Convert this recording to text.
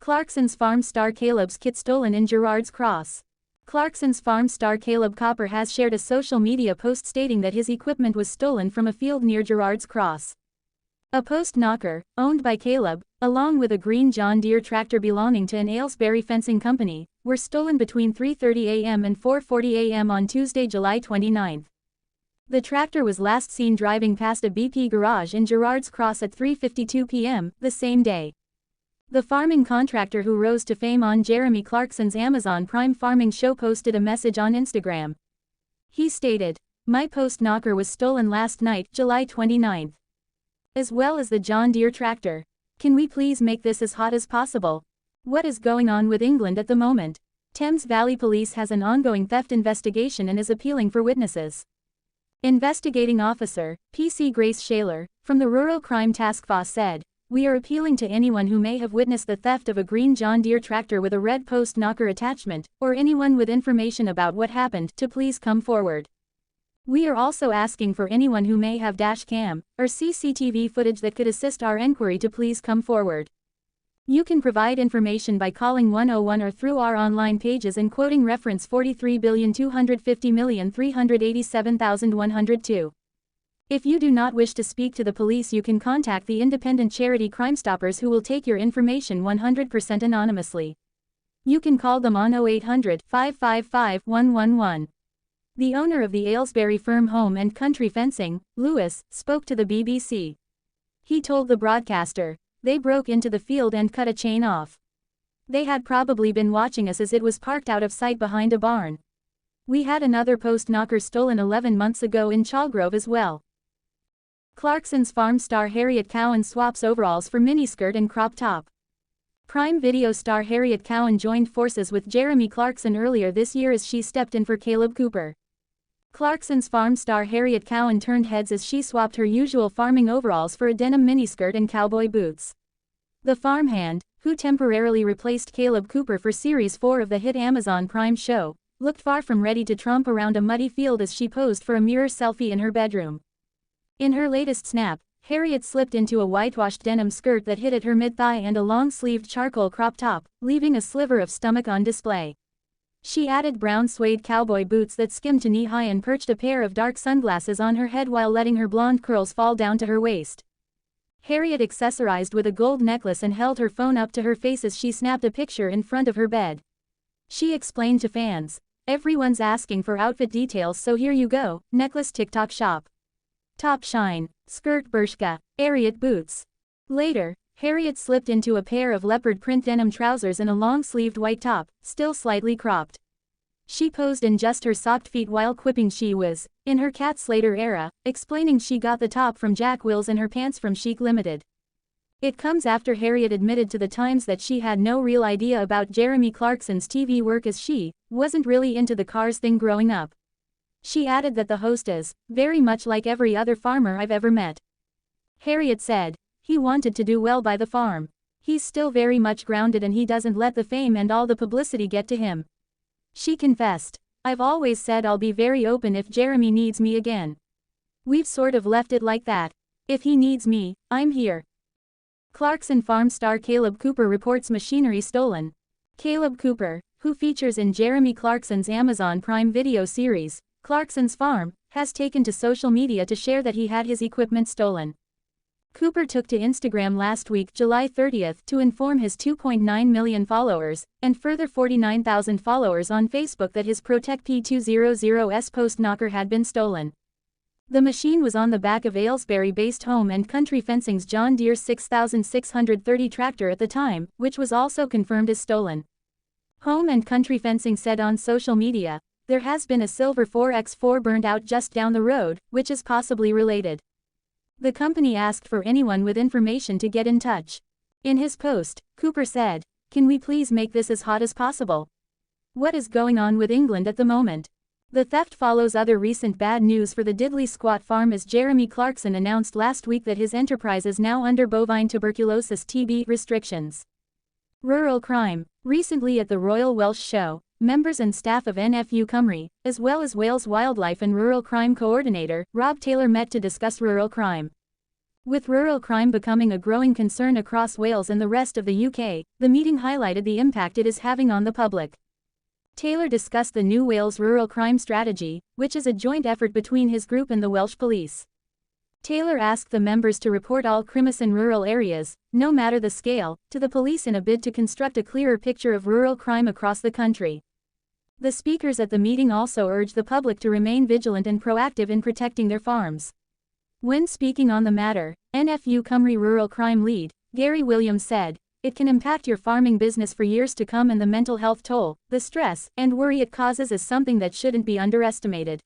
Clarkson's Farm star Kaleb's kit stolen in Gerrard's Cross. Clarkson's Farm star Kaleb Cooper has shared a social media post stating that his equipment was stolen from a field near Gerrard's Cross. A post knocker, owned by Kaleb, along with a green John Deere tractor belonging to an Aylesbury fencing company, were stolen between 3:30 a.m. and 4:40 a.m. on Tuesday, July 29. The tractor was last seen driving past a BP garage in Gerrard's Cross at 3:52 p.m. the same day. The farming contractor who rose to fame on Jeremy Clarkson's Amazon Prime farming show posted a message on Instagram. He stated, "My post knocker was stolen last night, July 29. As well as the John Deere tractor. Can we please make this as hot as possible? What is going on with England at the moment? Thames Valley Police has an ongoing theft investigation and is appealing for witnesses." Investigating Officer, PC Grace Shaler, from the Rural Crime Task Force said, "We are appealing to anyone who may have witnessed the theft of a green John Deere tractor with a red post knocker attachment, or anyone with information about what happened, to please come forward. We are also asking for anyone who may have dash cam or CCTV footage that could assist our inquiry to please come forward. You can provide information by calling 101 or through our online pages and quoting reference 43,250,387,102. If you do not wish to speak to the police, you can contact the independent charity Crime Stoppers, who will take your information 100% anonymously. You can call them on 0800-555-111. The owner of the Aylesbury firm Home and Country Fencing, Lewis, spoke to the BBC. He told the broadcaster, "They broke into the field and cut a chain off. They had probably been watching us as it was parked out of sight behind a barn. We had another post knocker stolen 11 months ago in Chalgrove as well." Clarkson's Farm star Harriet Cowan swaps overalls for miniskirt and crop top. Prime Video star Harriet Cowan joined forces with Jeremy Clarkson earlier this year as she stepped in for Kaleb Cooper. Clarkson's Farm star Harriet Cowan turned heads as she swapped her usual farming overalls for a denim miniskirt and cowboy boots. The farmhand, who temporarily replaced Kaleb Cooper for Series 4 of the hit Amazon Prime show, looked far from ready to tromp around a muddy field as she posed for a mirror selfie in her bedroom. In her latest snap, Harriet slipped into a whitewashed denim skirt that hit at her mid-thigh and a long-sleeved charcoal crop top, leaving a sliver of stomach on display. She added brown suede cowboy boots that skimmed to knee-high and perched a pair of dark sunglasses on her head while letting her blonde curls fall down to her waist. Harriet accessorized with a gold necklace and held her phone up to her face as she snapped a picture in front of her bed. She explained to fans, "Everyone's asking for outfit details, so here you go: necklace TikTok shop. Top shine, skirt Bershka, Harriet boots." Later, Harriet slipped into a pair of leopard-print denim trousers and a long-sleeved white top, still slightly cropped. She posed in just her socked feet while quipping she was in her Cat Slater era, explaining she got the top from Jack Wills and her pants from Chic Ltd. It comes after Harriet admitted to the Times that she had no real idea about Jeremy Clarkson's TV work, as she wasn't really into the cars thing growing up. She added that the host is very much like every other farmer I've ever met. Harriet said, "He wanted to do well by the farm. He's still very much grounded and he doesn't let the fame and all the publicity get to him." She confessed, "I've always said I'll be very open if Jeremy needs me again. We've sort of left it like that. If he needs me, I'm here." Clarkson Farm star Kaleb Cooper reports machinery stolen. Kaleb Cooper, who features in Jeremy Clarkson's Amazon Prime Video series, Clarkson's Farm, has taken to social media to share that he had his equipment stolen. Cooper took to Instagram last week, July 30, to inform his 2.9 million followers, and further 49,000 followers on Facebook that his Protect P200S post knocker had been stolen. The machine was on the back of Aylesbury-based Home and Country Fencing's John Deere 6630 tractor at the time, which was also confirmed as stolen. Home and Country Fencing said on social media, "There has been a silver 4x4 burned out just down the road, which is possibly related." The company asked for anyone with information to get in touch. In his post, Cooper said, "Can we please make this as hot as possible? What is going on with England at the moment?" The theft follows other recent bad news for the diddly squat farm, as Jeremy Clarkson announced last week that his enterprise is now under bovine tuberculosis (TB) restrictions. Rural crime. Recently at the Royal Welsh Show, members and staff of NFU Cymru, as well as Wales Wildlife and Rural Crime Coordinator, Rob Taylor, met to discuss rural crime. With rural crime becoming a growing concern across Wales and the rest of the UK, the meeting highlighted the impact it is having on the public. Taylor discussed the new Wales rural crime strategy, which is a joint effort between his group and the Welsh police. Taylor asked the members to report all crimes in rural areas, no matter the scale, to the police in a bid to construct a clearer picture of rural crime across the country. The speakers at the meeting also urged the public to remain vigilant and proactive in protecting their farms. When speaking on the matter, NFU Cymru rural crime lead, Gary Williams said, "It can impact your farming business for years to come, and the mental health toll, the stress, and worry it causes is something that shouldn't be underestimated."